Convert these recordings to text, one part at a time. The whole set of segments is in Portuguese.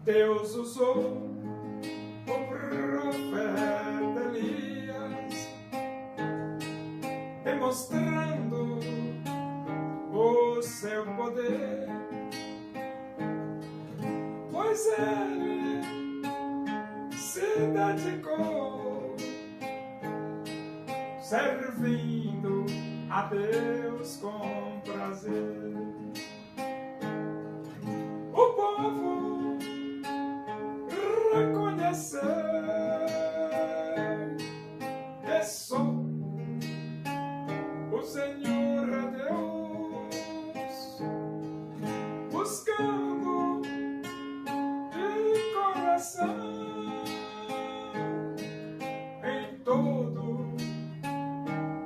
Deus usou o profeta Elias, demonstrando o seu poder, pois ele se dedicou servindo a Deus com prazer. O povo reconheceu que sou o Senhor é Deus, buscando de coração em todo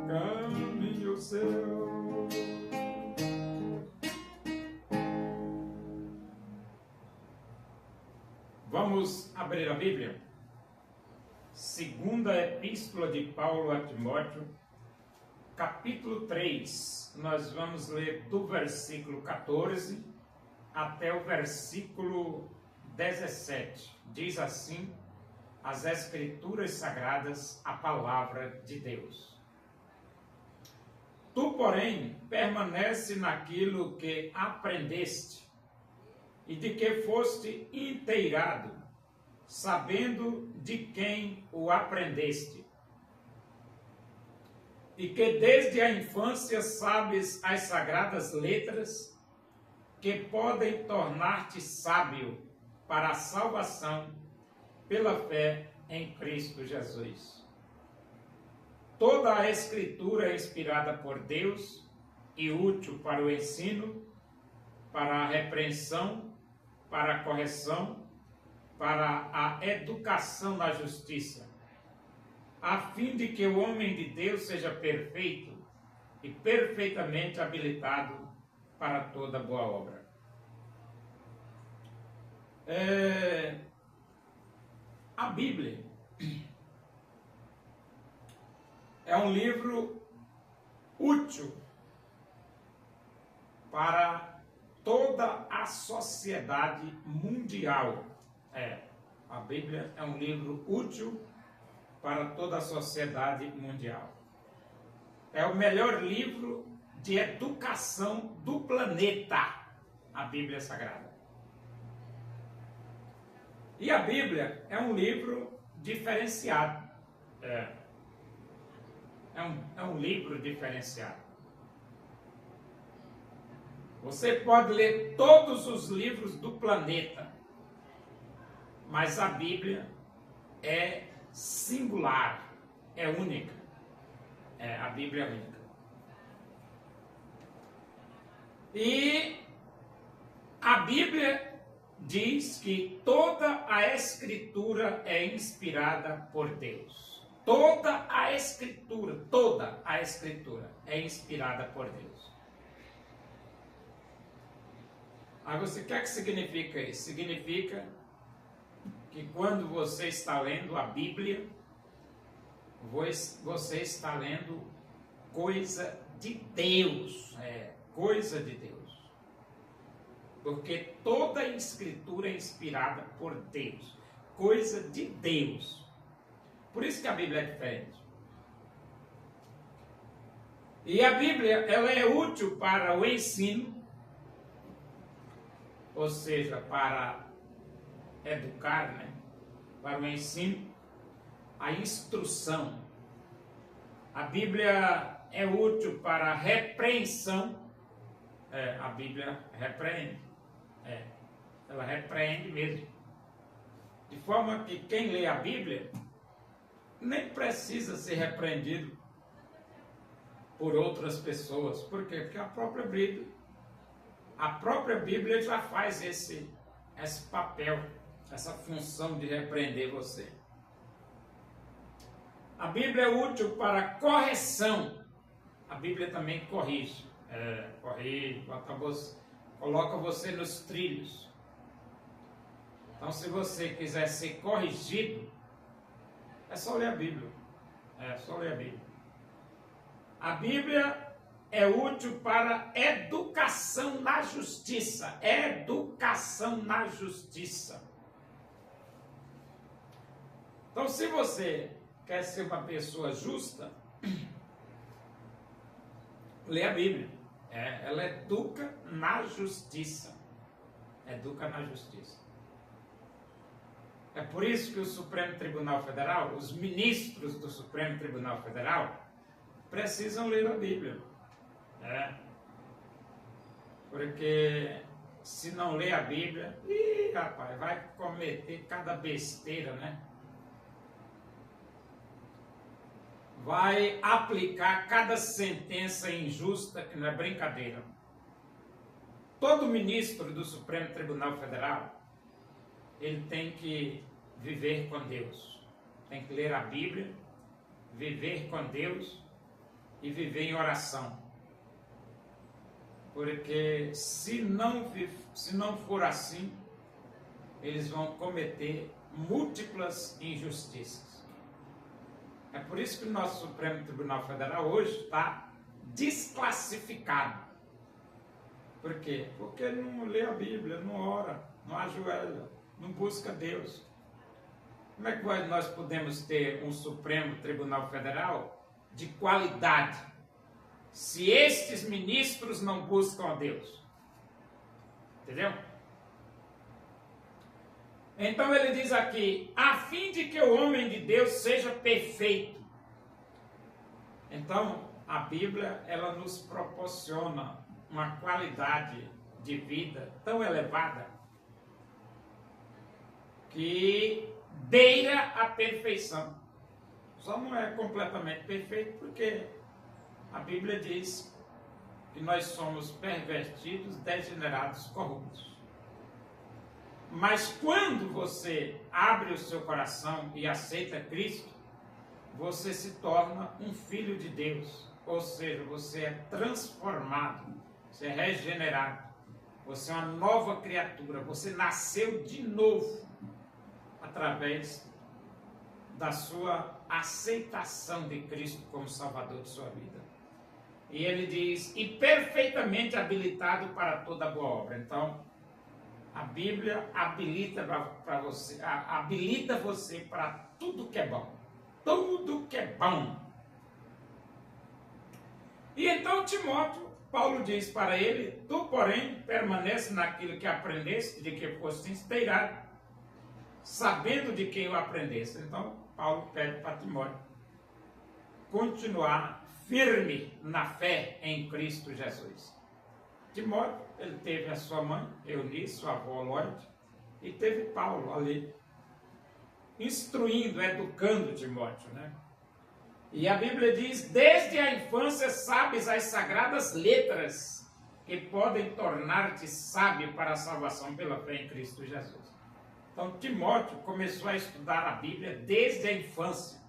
caminho seu. Vamos abrir a Bíblia? Segunda Epístola de Paulo a Timóteo, capítulo 3. Nós vamos ler do versículo 14 até o versículo 17. Diz assim as Escrituras Sagradas, a palavra de Deus. Tu, porém, permanece naquilo que aprendeste e de que foste inteirado, sabendo de quem o aprendeste, e que desde a infância sabes as sagradas letras, que podem tornar-te sábio para a salvação pela fé em Cristo Jesus. Toda a Escritura é inspirada por Deus e útil para o ensino, para a repreensão, para a correção, para a educação na justiça, a fim de que o homem de Deus seja perfeito e perfeitamente habilitado para toda boa obra. A Bíblia é um livro útil para toda a sociedade mundial. A Bíblia é um livro útil para toda a sociedade mundial. É o melhor livro de educação do planeta, a Bíblia Sagrada. E a Bíblia é um livro diferenciado. É um livro diferenciado. Você pode ler todos os livros do planeta, mas a Bíblia é singular, é única. A Bíblia é única. E a Bíblia diz que toda a Escritura é inspirada por Deus. Toda a Escritura é inspirada por Deus. Agora, o que significa isso? Significa que quando você está lendo a Bíblia, você está lendo coisa de Deus. Coisa de Deus. Porque toda a Escritura é inspirada por Deus. Coisa de Deus. Por isso que a Bíblia é diferente. E a Bíblia, ela é útil para o ensino, ou seja, para educar, para o ensino, a instrução. A Bíblia é útil para a repreensão. A Bíblia repreende. Ela repreende mesmo. De forma que quem lê a Bíblia nem precisa ser repreendido por outras pessoas. Por quê? Porque a própria Bíblia já faz esse papel, essa função de repreender você. A Bíblia é útil para a correção. A Bíblia também corrige. Corrige, coloca você nos trilhos. Então, se você quiser ser corrigido, é só ler a Bíblia. A Bíblia é útil para educação na justiça. Educação na justiça. Então, se você quer ser uma pessoa justa, lê a Bíblia. Ela educa na justiça. Educa na justiça. É por isso que o Supremo Tribunal Federal, os ministros do Supremo Tribunal Federal, precisam ler a Bíblia. Porque se não ler a Bíblia, rapaz, vai cometer cada besteira, né? Vai aplicar cada sentença injusta, que não é brincadeira. Todo ministro do Supremo Tribunal Federal, ele tem que viver com Deus. Tem que ler a Bíblia, viver com Deus e viver em oração. Porque se não for assim, eles vão cometer múltiplas injustiças. É por isso que o nosso Supremo Tribunal Federal hoje está desclassificado. Por quê? Porque não lê a Bíblia, não ora, não ajoelha, não busca Deus. Como é que nós podemos ter um Supremo Tribunal Federal de qualidade se estes ministros não buscam a Deus? Entendeu? Então ele diz aqui, a fim de que o homem de Deus seja perfeito. Então, a Bíblia, ela nos proporciona uma qualidade de vida tão elevada que beira a perfeição. Só não é completamente perfeito porque a Bíblia diz que nós somos pervertidos, degenerados, corruptos. Mas quando você abre o seu coração e aceita Cristo, você se torna um filho de Deus. Ou seja, você é transformado, você é regenerado, você é uma nova criatura, você nasceu de novo através da sua aceitação de Cristo como Salvador de sua vida. E ele diz, e perfeitamente habilitado para toda boa obra. Então, a Bíblia habilita você para tudo que é bom. Tudo que é bom. E então Timóteo, Paulo diz para ele, tu, porém, permanece naquilo que aprendeste, de que foste inspirado, sabendo de quem o aprendeste. Então, Paulo pede para Timóteo continuar firme na fé em Cristo Jesus. Timóteo, ele teve a sua mãe, Eunice, sua avó Lloyd, e teve Paulo ali, instruindo, educando Timóteo, né? E a Bíblia diz, desde a infância sabes as sagradas letras que podem tornar-te sábio para a salvação pela fé em Cristo Jesus. Então, Timóteo começou a estudar a Bíblia desde a infância.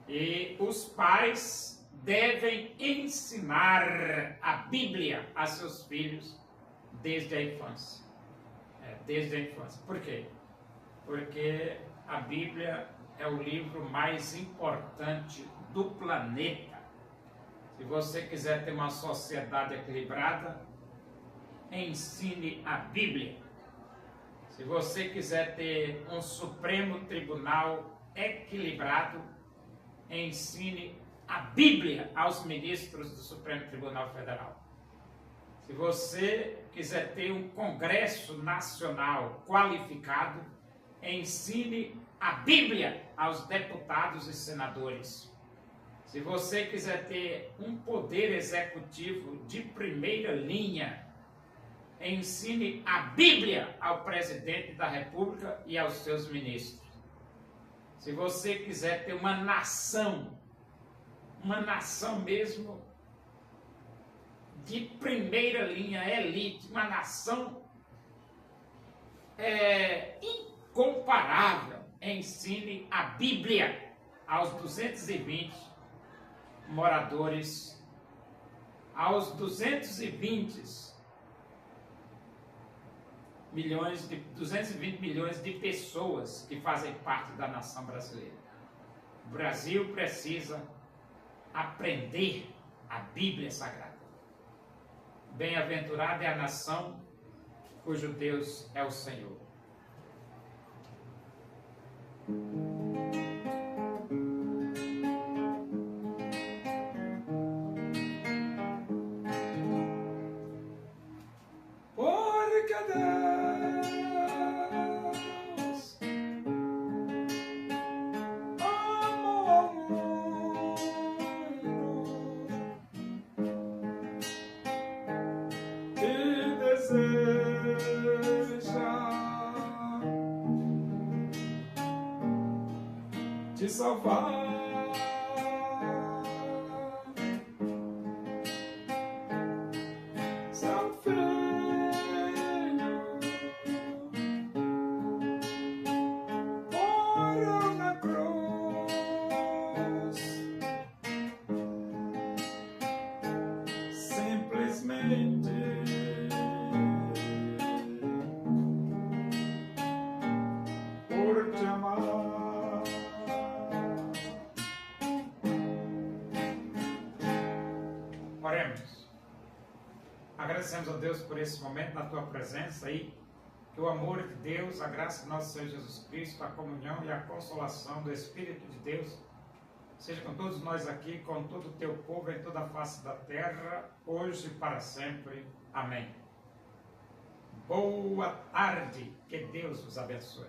E os pais devem ensinar a Bíblia a seus filhos desde a infância. Desde a infância. Por quê? Porque a Bíblia é o livro mais importante do planeta. Se você quiser ter uma sociedade equilibrada, ensine a Bíblia. Se você quiser ter um Supremo Tribunal equilibrado, ensine a Bíblia aos ministros do Supremo Tribunal Federal. Se você quiser ter um Congresso Nacional qualificado, ensine a Bíblia aos deputados e senadores. Se você quiser ter um poder executivo de primeira linha, ensine a Bíblia ao presidente da República e aos seus ministros. Se você quiser ter uma nação mesmo de primeira linha, elite, uma nação incomparável, ensine a Bíblia aos 220 moradores, aos 220 milhões de pessoas que fazem parte da nação brasileira. O Brasil precisa aprender a Bíblia Sagrada. Bem-aventurada é a nação cujo Deus é o Senhor. Porque Deus amou ao mundo e deseja te salvar. Seu filho morreu na cruz, simplesmente por te amar. Oremos. Agradecemos a Deus por esse momento na tua presença aí. Que o amor de Deus, a graça de nosso Senhor Jesus Cristo, a comunhão e a consolação do Espírito de Deus seja com todos nós aqui, com todo o teu povo em toda a face da terra, hoje e para sempre. Amém. Boa tarde. Que Deus os abençoe.